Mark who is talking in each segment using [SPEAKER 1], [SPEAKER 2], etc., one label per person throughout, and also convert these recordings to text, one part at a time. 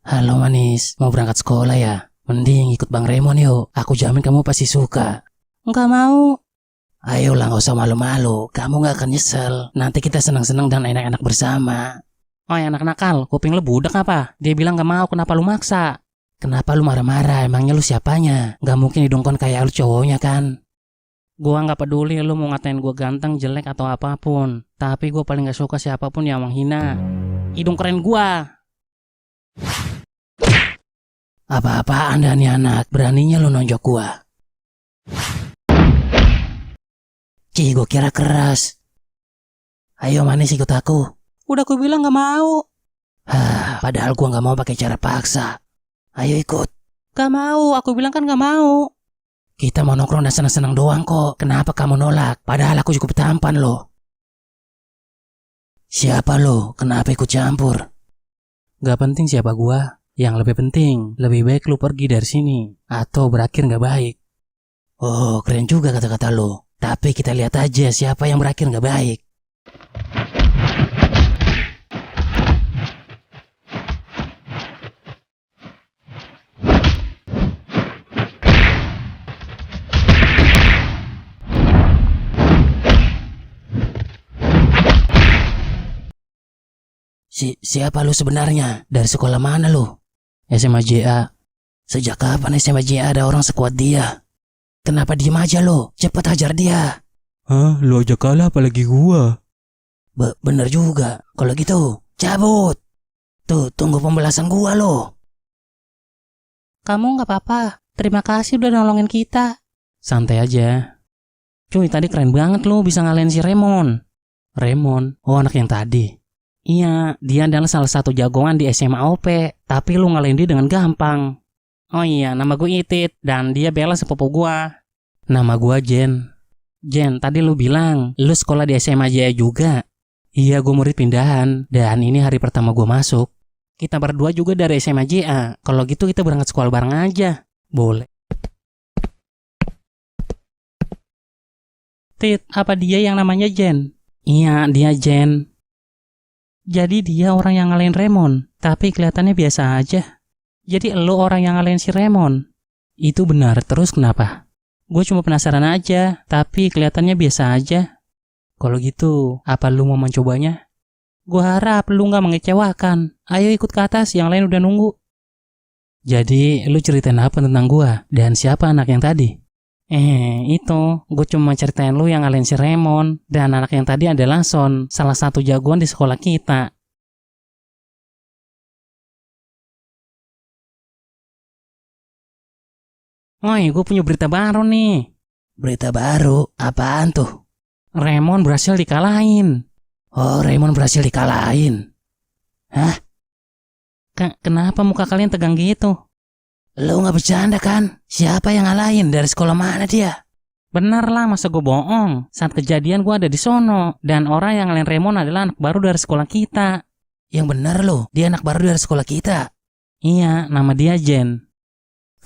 [SPEAKER 1] Halo manis, mau berangkat sekolah ya? Mending ikut Bang Remon yuk, aku jamin kamu pasti suka.
[SPEAKER 2] Enggak mau.
[SPEAKER 1] Ayolah gak usah malu-malu, kamu gak akan nyesel. Nanti kita senang-senang dan enak-enak bersama.
[SPEAKER 2] Oh, anak nakal, kuping lu budak apa? Dia bilang gak mau, kenapa lu maksa?
[SPEAKER 1] Kenapa lu marah-marah, emangnya lu siapanya? Gak mungkin hidungkon kayak lu cowoknya kan?
[SPEAKER 2] Gua gak peduli lu mau ngatain gua ganteng, jelek atau apapun. Tapi gua paling gak suka siapapun yang menghina hidung keren gua.
[SPEAKER 1] Apa-apaan dah nih anak, beraninya lu nonjok gua. Cih, gua kira keras. Ayo manis ikut aku.
[SPEAKER 2] Udah gua bilang gak mau.
[SPEAKER 1] Padahal gua gak mau pakai cara paksa. Ayo ikut.
[SPEAKER 2] Gak mau, aku bilang kan gak mau.
[SPEAKER 1] Kita mau nongkrong dan senang-senang doang kok. Kenapa kamu nolak? Padahal aku cukup tampan loh. Siapa lo? Kenapa ikut campur?
[SPEAKER 2] Gak penting siapa gua. Yang lebih penting, lebih baik lu pergi dari sini. Atau berakhir gak baik.
[SPEAKER 1] Oh, keren juga kata-kata lo. Tapi kita lihat aja siapa yang berakhir gak baik. Siapa lu sebenarnya? Dari sekolah mana lu?
[SPEAKER 2] SMA JA.
[SPEAKER 1] Sejak kapan SMA JA ada orang sekuat dia? Kenapa diem aja lo? Cepat hajar dia.
[SPEAKER 2] Hah? Lu aja kalah apalagi gua.
[SPEAKER 1] Bener juga. Kalau gitu, cabut. Tuh, tunggu pembalasan gua lo.
[SPEAKER 2] Kamu gak apa-apa. Terima kasih udah nolongin kita. Santai aja. Cuy, tadi keren banget lu bisa ngalahin si Remon. Remon? Oh, anak yang tadi. Iya, dia adalah salah satu jagoan di SMA OP. Tapi lu ngalahin dia dengan gampang. Oh iya, nama gue Itit. Dan dia bela sepupu gua. Nama gua Jen. Jen, tadi lu bilang lu sekolah di SMA Jaya juga. Iya, gue murid pindahan. Dan ini hari pertama gue masuk. Kita berdua juga dari SMA JA. Kalau gitu kita berangkat sekolah bareng aja. Boleh. Tit, apa dia yang namanya Jen? Iya, dia Jen. Jadi dia orang yang ngalahin Remon. Tapi kelihatannya biasa aja. Jadi elu orang yang ngalahin si Remon. Itu benar, terus kenapa? Gue cuma penasaran aja. Tapi kelihatannya biasa aja. Kalau gitu, apa lu mau mencobanya? Gue harap lu gak mengecewakan. Ayo ikut ke atas, yang lain udah nunggu. Jadi, lu ceritain apa tentang gue? Dan siapa anak yang tadi? Itu. Gue cuma ceritain lu yang ngalahin si Remon. Dan anak yang tadi adalah Son, salah satu jagoan di sekolah kita. Woi, gue punya berita baru nih.
[SPEAKER 1] Berita baru? Apaan tuh?
[SPEAKER 2] Remon berhasil dikalahin.
[SPEAKER 1] Oh, Raymond berhasil dikalahin. Hah?
[SPEAKER 2] Kenapa muka kalian tegang gitu?
[SPEAKER 1] Lu gak bercanda kan? Siapa yang ngalahin? Dari sekolah mana dia?
[SPEAKER 2] Bener lah, masa gue bohong. Saat kejadian gue ada di sono. Dan orang yang ngalahin Remon adalah anak baru dari sekolah kita.
[SPEAKER 1] Yang bener lo, dia anak baru dari sekolah kita.
[SPEAKER 2] Iya, nama dia Jen.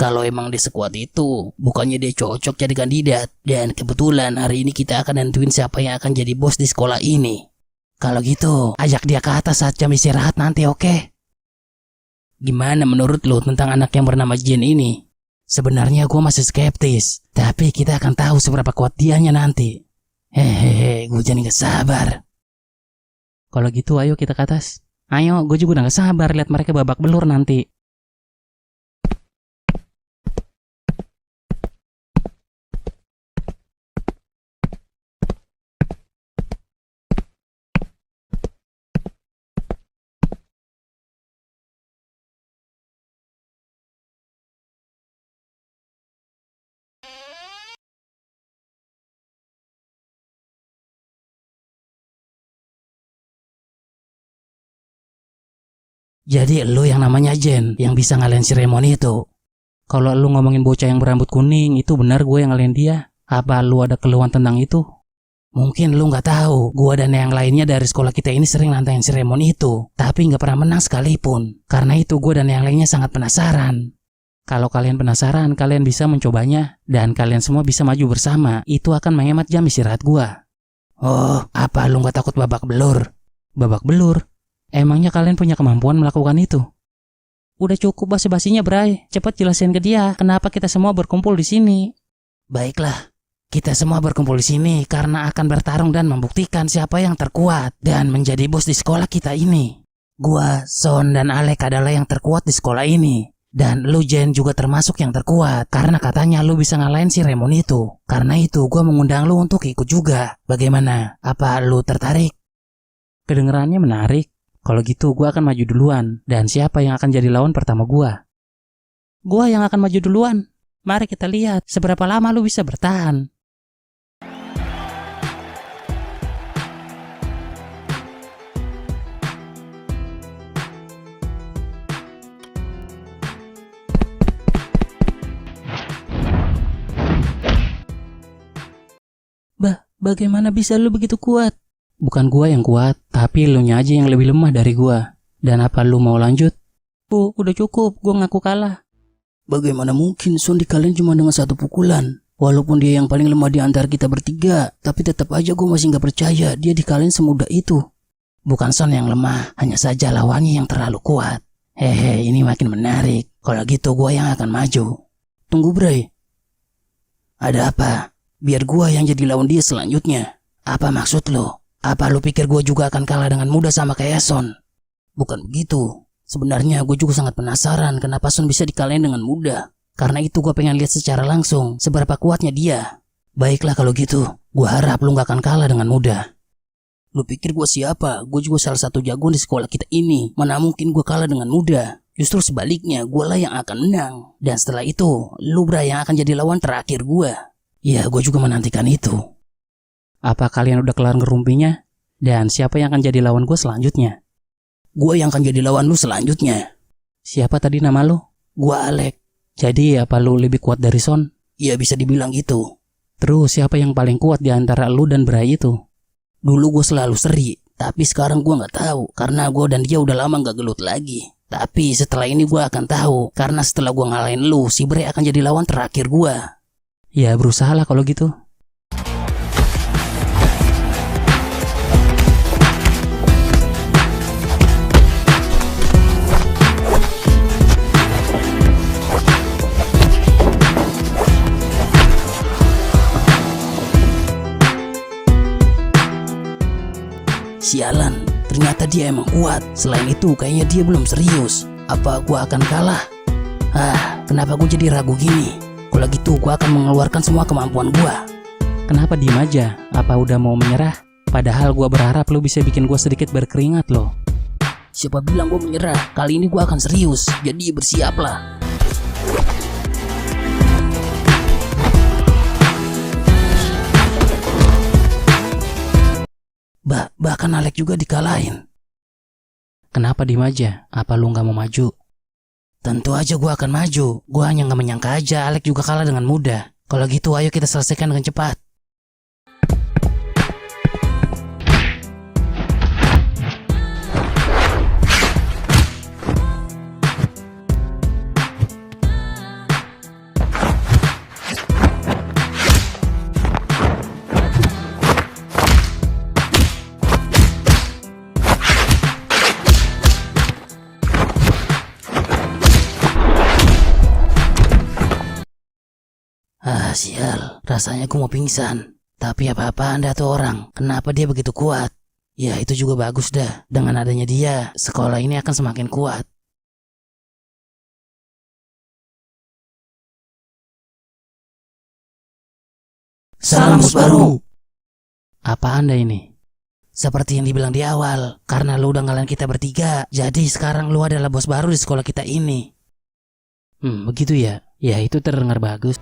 [SPEAKER 1] Kalau emang dia sekuat itu, bukannya dia cocok jadi kandidat. Dan kebetulan hari ini kita akan nentuin siapa yang akan jadi bos di sekolah ini. Kalau gitu, ajak dia ke atas saat jam istirahat nanti, oke? Gimana menurut lo tentang anak yang bernama Jen ini? Sebenarnya gue masih skeptis, tapi kita akan tahu seberapa kuat dianya nanti. Hehehe, gue jadi gak sabar.
[SPEAKER 2] Kalau gitu ayo kita ke atas. Ayo, gue juga udah gak sabar lihat mereka babak belur nanti.
[SPEAKER 1] Jadi lu yang namanya Jen, yang bisa ngalahin si Remon itu.
[SPEAKER 2] Kalau lu ngomongin bocah yang berambut kuning, itu benar gue yang ngalahin dia. Apa lu ada keluhan tentang itu?
[SPEAKER 1] Mungkin lu gak tahu, gua dan yang lainnya dari sekolah kita ini sering nantangin si Remon itu, tapi gak pernah menang sekalipun. Karena itu gua dan yang lainnya sangat penasaran.
[SPEAKER 2] Kalau kalian penasaran, kalian bisa mencobanya. Dan kalian semua bisa maju bersama. Itu akan menghemat jam istirahat gua.
[SPEAKER 1] Oh, apa lu gak takut babak belur?
[SPEAKER 2] Babak belur? Emangnya kalian punya kemampuan melakukan itu? Udah cukup basa-basinya, Bray. Cepat jelasin ke dia kenapa kita semua berkumpul di sini.
[SPEAKER 1] Baiklah, kita semua berkumpul di sini karena akan bertarung dan membuktikan siapa yang terkuat dan menjadi bos di sekolah kita ini. Gua, Son, dan Alek adalah yang terkuat di sekolah ini. Dan lu, Jen, juga termasuk yang terkuat karena katanya lu bisa ngalahin si Remon itu. Karena itu gua mengundang lu untuk ikut juga. Bagaimana? Apa lu tertarik?
[SPEAKER 2] Kedengerannya menarik. Kalau gitu gue akan maju duluan. Dan siapa yang akan jadi lawan pertama gue? Gue yang akan maju duluan. Mari kita lihat seberapa lama lu bisa bertahan. Bagaimana bisa lu begitu kuat? Bukan gua yang kuat, tapi lu nya aja yang lebih lemah dari gua. Dan apa lu mau lanjut? Udah cukup, gua ngaku kalah.
[SPEAKER 1] Bagaimana mungkin Son dikalahin cuma dengan satu pukulan? Walaupun dia yang paling lemah di antara kita bertiga, tapi tetap aja gua masih gak percaya dia dikalahin semudah itu. Bukan Son yang lemah, hanya saja lawannya yang terlalu kuat. Hehe, ini makin menarik. Kalau gitu gua yang akan maju. Tunggu, Bray. Ada apa? Biar gua yang jadi lawan dia selanjutnya. Apa maksud lo? Apa lu pikir gue juga akan kalah dengan mudah sama kayak Son? Bukan begitu. Sebenarnya gue juga sangat penasaran kenapa Son bisa dikalahin dengan mudah. Karena itu gue pengen lihat secara langsung seberapa kuatnya dia. Baiklah kalau gitu, gue harap lu gak akan kalah dengan mudah. Lu pikir gue siapa? Gue juga salah satu jagoan di sekolah kita ini. Mana mungkin gue kalah dengan mudah. Justru sebaliknya, gue lah yang akan menang. Dan setelah itu, lu Bray yang akan jadi lawan terakhir gue. Ya, gue juga menantikan itu.
[SPEAKER 2] Apa kalian udah kelar ngerumpinya? Dan siapa yang akan jadi lawan gue selanjutnya?
[SPEAKER 1] Gue yang akan jadi lawan lu selanjutnya.
[SPEAKER 2] Siapa tadi nama lu?
[SPEAKER 1] Gue Alek.
[SPEAKER 2] Jadi apa lu lebih kuat dari Son?
[SPEAKER 1] Ya bisa dibilang gitu.
[SPEAKER 2] Terus siapa yang paling kuat di antara lu dan Bray itu?
[SPEAKER 1] Dulu gue selalu seri, tapi sekarang gue gak tahu. Karena gue dan dia udah lama gak gelut lagi. Tapi setelah ini gue akan tahu. Karena setelah gue ngalahin lu, si Bray akan jadi lawan terakhir gue.
[SPEAKER 2] Ya berusaha lah kalau gitu.
[SPEAKER 1] Sialan, ternyata dia emang kuat. Selain itu kayaknya dia belum serius. Apa gua akan kalah? Kenapa gua jadi ragu gini? Kalau gitu gua akan mengeluarkan semua kemampuan gua.
[SPEAKER 2] Kenapa diem aja? Apa udah mau menyerah? Padahal gua berharap lu bisa bikin gua sedikit berkeringat loh.
[SPEAKER 1] Siapa bilang gua menyerah? Kali ini gua akan serius. Jadi bersiaplah. Bahkan Alek juga dikalahin.
[SPEAKER 2] Kenapa diem aja? Apa lu gak mau maju?
[SPEAKER 1] Tentu aja gue akan maju. Gue hanya gak menyangka aja Alek juga kalah dengan mudah. Kalau gitu ayo kita selesaikan dengan cepat. Sial, rasanya aku mau pingsan. Tapi apa-apaan dah tuh orang, kenapa dia begitu kuat? Ya itu juga bagus dah, dengan adanya dia, sekolah ini akan semakin kuat. Salam bos baru.
[SPEAKER 2] Apa Anda ini?
[SPEAKER 1] Seperti yang dibilang di awal, karena lu udah ngalahin kita bertiga, jadi sekarang lu adalah bos baru di sekolah kita ini.
[SPEAKER 2] Begitu ya? Ya itu terdengar bagus.